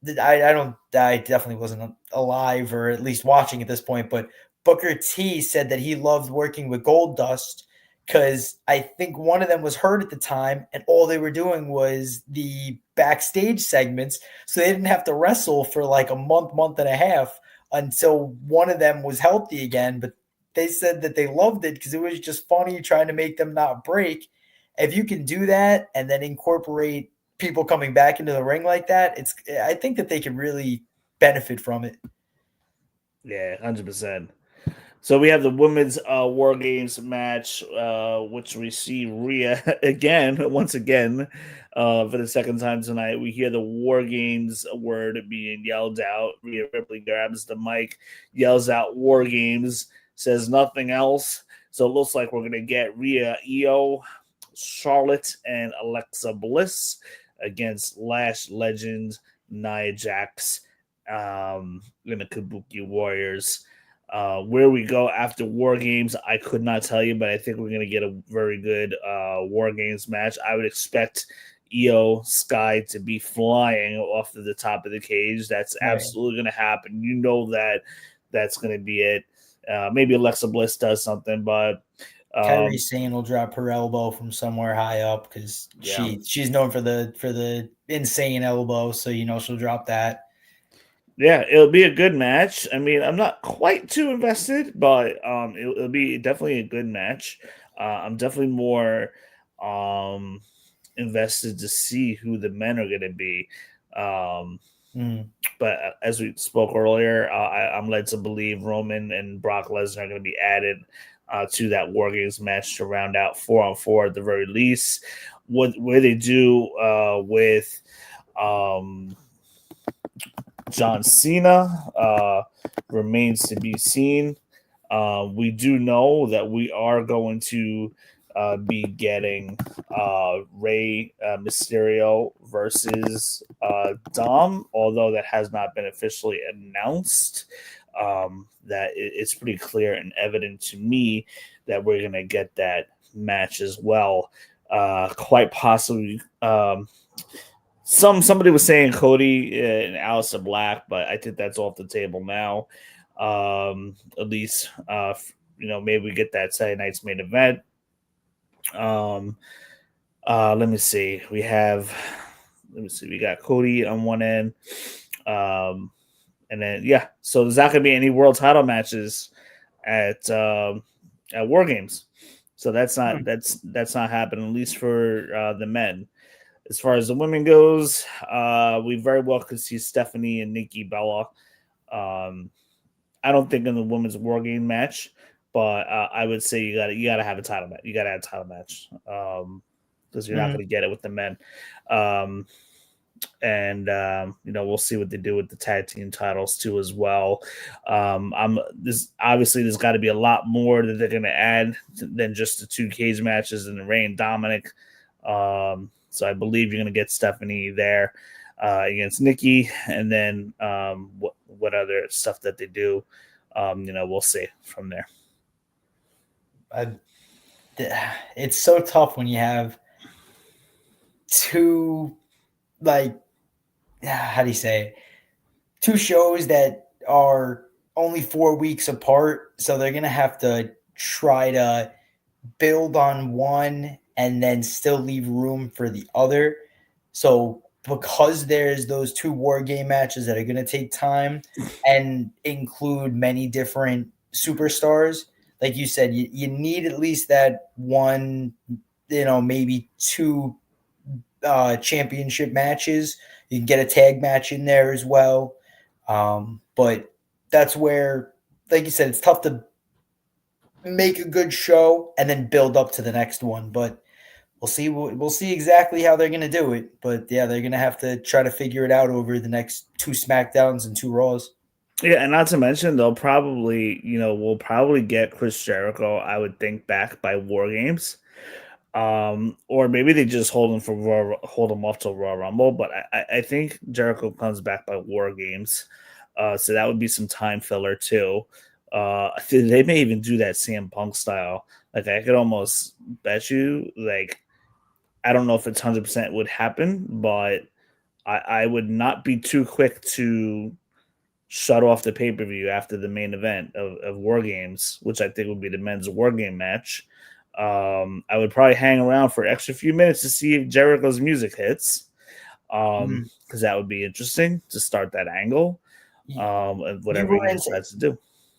S4: definitely wasn't alive or at least watching at this point, but Booker T said that he loved working with Goldust because I think one of them was hurt at the time and all they were doing was the backstage segments. So they didn't have to wrestle for like a month and a half until one of them was healthy again. But they said that they loved it because it was just funny trying to make them not break. If you can do that and then incorporate people coming back into the ring like that, I think that they can really benefit from it.
S3: Yeah, 100%. So we have the women's War Games match, which we see Rhea once again, for the second time tonight. We hear the War Games word being yelled out. Rhea Ripley grabs the mic, yells out War Games, says nothing else. So it looks like we're going to get Rhea, Io, Charlotte, and Alexa Bliss against Lash Legend, Nia Jax, and the Kabuki Warriors. Where we go after War Games, I could not tell you, but I think we're going to get a very good War Games match. I would expect Io Sky to be flying off of the top of the cage. That's
S4: Right.
S3: absolutely going to happen. You know that's going to be it. Maybe Alexa Bliss does something, but
S4: Kairi Sane will drop her elbow from somewhere high up because
S3: Yeah.
S4: she's known for the insane elbow, so she'll drop that.
S3: Yeah, it'll be a good match. I mean, I'm not quite too invested, but it'll be definitely a good match. I'm definitely more invested to see who the men are going to be. But as we spoke earlier, I'm led to believe Roman and Brock Lesnar are going to be added to that War Games match to round out 4-on-4 at the very least. Where they do with John Cena remains to be seen. We do know that we are going to be getting Rey Mysterio versus Dom, although that has not been officially announced. That it's pretty clear and evident to me that we're going to get that match as well. Quite possibly. Somebody was saying Cody and Aleister Black, but I think that's off the table now. At least, maybe we get that Saturday night's main event. Let me see. We got Cody on one end. And then so there's not gonna be any world title matches at War Games. So that's not happening, at least for the men. As far as the women goes, we very well could see Stephanie and Nikki Bella. I don't think in the women's War Game match, but I would say you gotta have a title match. You gotta have a title match because you're not going to get it with the men. We'll see what they do with the tag team titles too as well. There's got to be a lot more that they're going to add than just the 2 cage matches and the Rey and Dominic. So I believe you're going to get Stephanie there against Nikki, and then what other stuff that they do, we'll see from there.
S4: It's so tough when you have 2, how do you say it? 2 shows that are only 4 weeks apart, so they're going to have to try to build on one and then still leave room for the other. So because there's those 2 War Game matches that are going to take time and include many different superstars, like you said, you need at least that one, maybe 2 championship matches. You can get a tag match in there as well. But that's where, like you said, it's tough to make a good show and then build up to the next one. But we'll see exactly how they're going to do it. But yeah, they're going to have to try to figure it out over the next 2 SmackDowns and 2 Raws.
S3: Yeah, and not to mention we'll probably get Chris Jericho, I would think, back by War Games. Or maybe they just hold him off till Royal Rumble, but I think Jericho comes back by War Games. So that would be some time filler too. They may even do that CM Punk style. Like I could almost bet you, I don't know if it's 100% would happen, but I would not be too quick to shut off the pay-per-view after the main event of War Games, which I think would be the men's War Game match. I would probably hang around for an extra few minutes to see if Jericho's music hits, because that would be interesting to start that angle, and whatever he decides to do.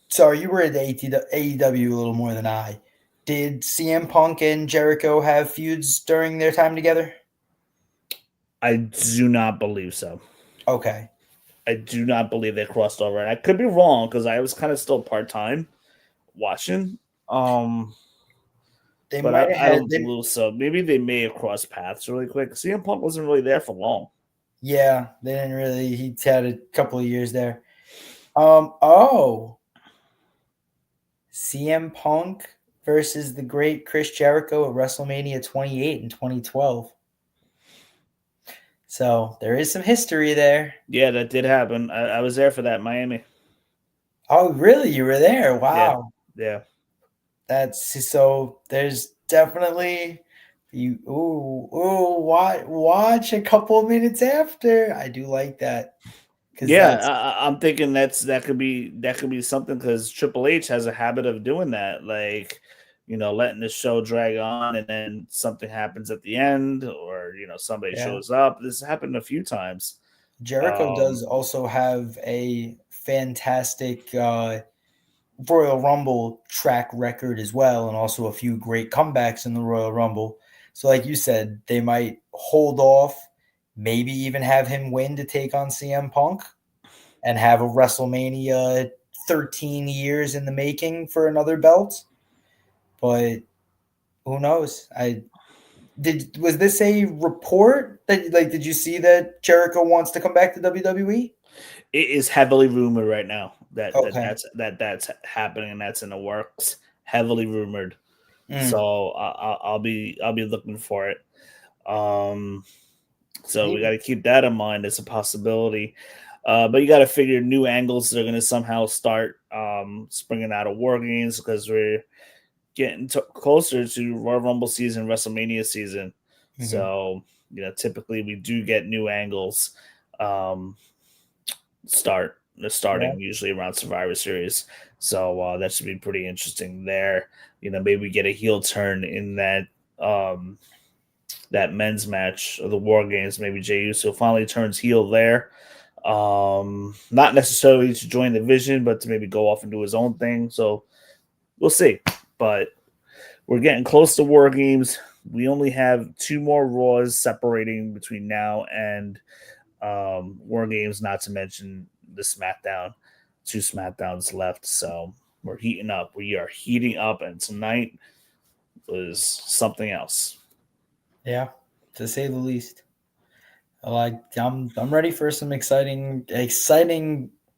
S4: Sorry, you were at AEW a little more than I. Did CM Punk and Jericho have feuds during their time together?
S3: I do not believe so.
S4: Okay.
S3: I do not believe they crossed over. And I could be wrong because I was kind of still part-time watching. I don't believe so. Maybe they may have crossed paths really quick. CM Punk wasn't really there for long.
S4: Yeah, they didn't really. He had a couple of years there. CM Punk versus the great Chris Jericho at WrestleMania 28 in 2012. So there is some history there.
S3: Yeah, that did happen. I was there for that, Miami.
S4: Oh, really? You were there? Wow.
S3: Yeah.
S4: That's so. There's definitely Watch a couple of minutes after. I do like that because
S3: Yeah,
S4: that's
S3: I'm thinking that could be something because Triple H has a habit of doing that, like letting the show drag on and then something happens at the end, or somebody
S4: yeah.
S3: shows up. This happened a few times.
S4: Jericho
S3: Um,
S4: does also have a fantastic Royal Rumble track record as well, and also a few great comebacks in the Royal Rumble. So, like you said, they might hold off, maybe even have him win to take on CM Punk, and have a WrestleMania 13 years in the making for another belt. But who knows? Was this a report that did you see that Jericho wants to come back to WWE?
S3: it is heavily rumored right now that
S4: Okay.
S3: that's happening and that's in the works. Heavily rumored.
S4: Mm,
S3: So I'll be looking for it. Um, so we got
S4: maybe.
S3: to keep that in mind as a possibility. But you got to figure new angles that are going to somehow start springing out of War Games because we're getting closer to Royal Rumble season, WrestleMania season.
S4: Mhm.
S3: So typically we do get new angles um,
S4: Yeah.
S3: starting usually around Survivor Series. So that should be pretty interesting there. Maybe we get a heel turn in um, that men's match of the War Games. Maybe Jey Uso finally turns heel there. Not necessarily to join the Vision, but to maybe go off and do his own thing. So we'll see. But we're getting close to War Games. We only have 2 more Raws separating between now and War Games, not to mention the SmackDown. 2 SmackDowns left. So we're heating up. We are heating up. And tonight was something else.
S4: Yeah, to say the least. I'm ready for some exciting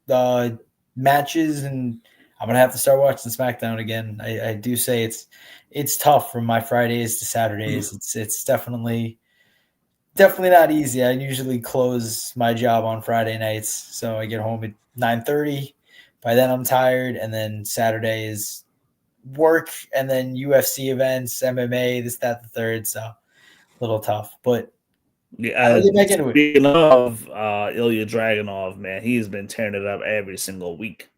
S4: uh, matches, and I'm gonna have to start watching SmackDown again. I do say it's tough from my Fridays to Saturdays. It's definitely not easy. I usually close my job on Friday nights, so I get home at 9:30. By then I'm tired, and then Saturday is work, and then UFC events, MMA, this, that, the third. So a little tough, but
S3: Yeah,
S4: I'll get back into it.
S3: speaking of Ilya Dragunov, man, he's been tearing it up every single week.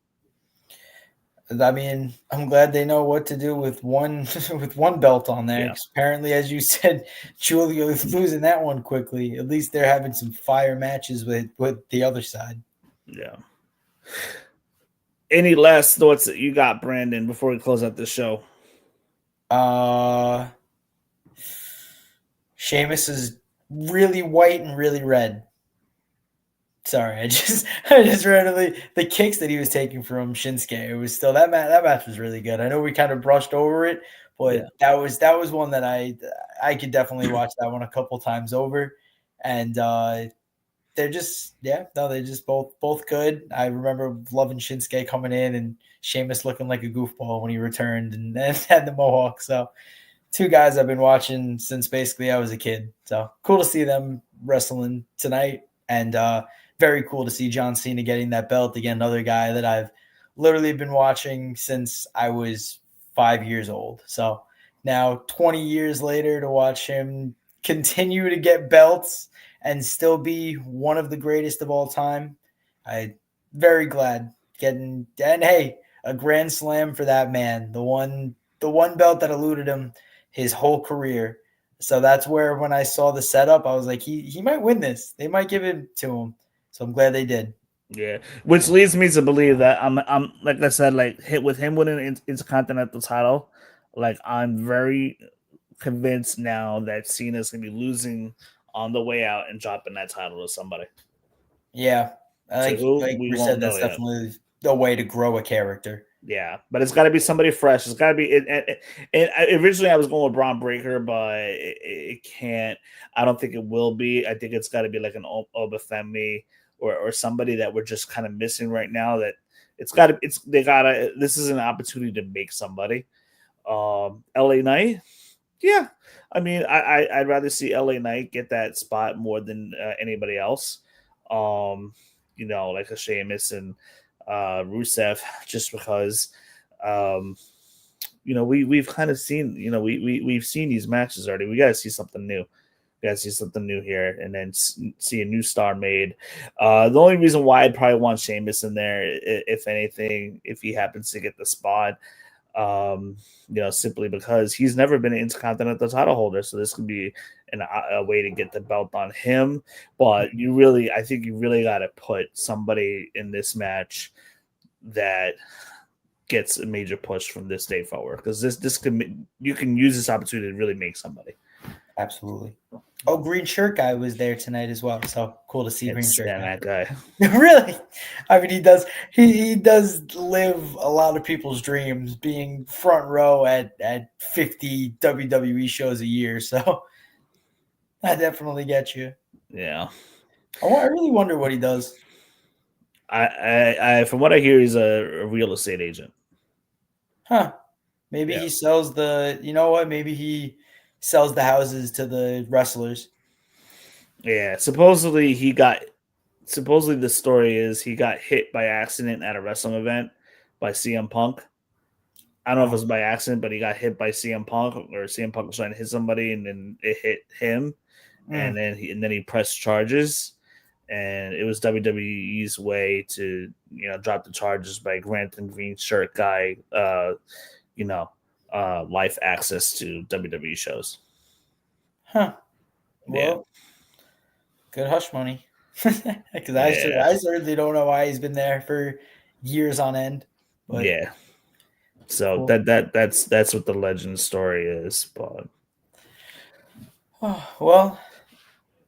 S4: I mean, I'm glad they know what to do with one with one belt on there.
S3: Yeah,
S4: 'Cause apparently, as you said, Julio is losing that one quickly. At least they're having some fire matches with the other side.
S3: yeah. Any last thoughts that you got, Brandon, before we close out the show?
S4: Uh, Sheamus is really white and really red. Sorry, I just randomly the kicks that he was taking from Shinsuke. It was still that match was really good. I know we kind of brushed over it,
S3: Yeah,
S4: but that was one that I could definitely watch that one a couple times over, and they're just they're just both good. I remember loving Shinsuke coming in and Sheamus looking like a goofball when he returned and had the mohawk. So 2 guys I've been watching since basically I was a kid. So cool to see them wrestling tonight, and very cool to see John Cena getting that belt again. Another guy that I've literally been watching since I was 5 years old. So now 20 years later to watch him continue to get belts and still be one of the greatest of all time. I very glad getting and hey, a grand slam for that man. The one belt that eluded him his whole career. So that's where when I saw the setup, I was like, he might win this. They might give it to him. So I'm glad they did.
S3: yeah. Which leads me to believe that I'm like I said, like hit with him winning an intercontinental title. Like I'm very convinced now that Cena's gonna be losing on the way out and dropping that title to somebody.
S4: Yeah.
S3: To
S4: Like
S3: who
S4: like
S3: we
S4: we
S3: won't
S4: said,
S3: know
S4: that's
S3: yet.
S4: definitely the way to grow a character.
S3: Yeah, but it's got to be somebody fresh. It's got to be. Originally, I was going with Braun Breaker, but it can't. I don't think it will be. I think it's got to be like an Obafemi or somebody that we're just kind of missing right now. That it's got to. It's they gotta. This is an opportunity to make somebody. L.A. Knight. Yeah, I mean, I'd rather see L.A. Knight get that spot more than anybody else. Um, like a Sheamus and Rusev, just because. Um, we've kind of seen, we've seen these matches already. We got to see something new. Here, and then see a new star made. The only reason why I'd probably want Sheamus in there, if anything, if he happens to get the spot, simply because he's never been an Intercontinental title holder, so this could be a way to get the belt on him. But I think you really got to put somebody in this match that gets a major push from this day forward, because you can use this opportunity to really make somebody.
S4: Absolutely. Oh, Green Shirt Guy was there tonight as well. So cool to see Green Shirt Guy.
S3: That guy.
S4: Really? I mean, he does live a lot of people's dreams, being front row at 50 WWE shows a year. So I definitely get you.
S3: Yeah.
S4: I really wonder what he does.
S3: I from what I hear, he's a real estate agent.
S4: Huh. Maybe he sells maybe he sells the houses to the wrestlers.
S3: Yeah, supposedly the story is he got hit by accident at a wrestling event by CM Punk. I don't know if it was by accident, but he got hit by CM Punk, or CM Punk was trying to hit somebody and then it hit him, and then he pressed charges, and it was WWE's way to drop the charges by granting Green Shirt Guy life access to WWE shows.
S4: Huh. Well, good hush money. Because I certainly don't know why he's been there for years on end. But
S3: yeah. So cool. that's what the legend story is. But
S4: well,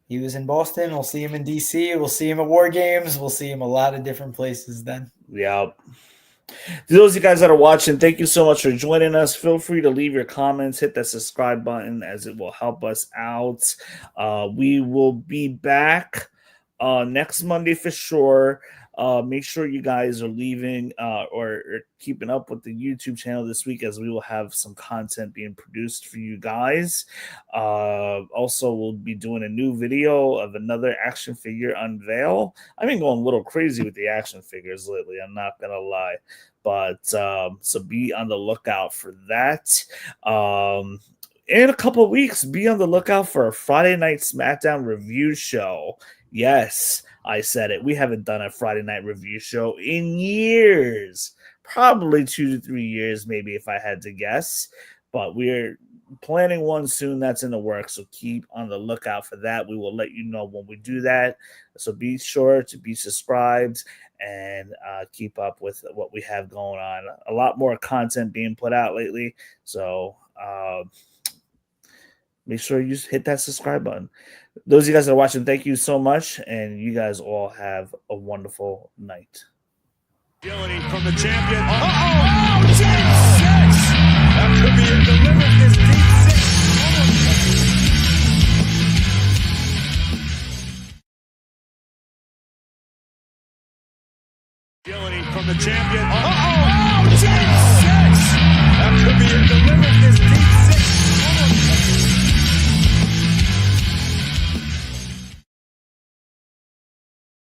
S4: he was in Boston. We'll see him in DC. We'll see him at War Games. We'll see him a lot of different places then.
S3: Yeah. To those of you guys that are watching, thank you so much for joining us. Feel free to leave your comments, hit that subscribe button, as it will help us out. We will be back next Monday for sure. Make sure you guys are leaving or keeping up with the YouTube channel this week, as we will have some content being produced for you guys. Also, we'll be doing a new video of another action figure unveil. I've been going a little crazy with the action figures lately, I'm not going to lie. But so be on the lookout for that. In a couple of weeks, be on the lookout for a Friday Night SmackDown review show. Yes, I said it. We haven't done a Friday night review show in years. Probably 2 to 3 years, maybe, if I had to guess. But we're planning one soon. That's in the works, so keep on the lookout for that. We will let you know when we do that. So be sure to be subscribed and keep up with what we have going on. A lot more content being put out lately. So make sure you hit that subscribe button. Those of you guys that are watching, thank you so much, and you guys all have a wonderful night.
S2: Agility from the champion. That could be a delivery.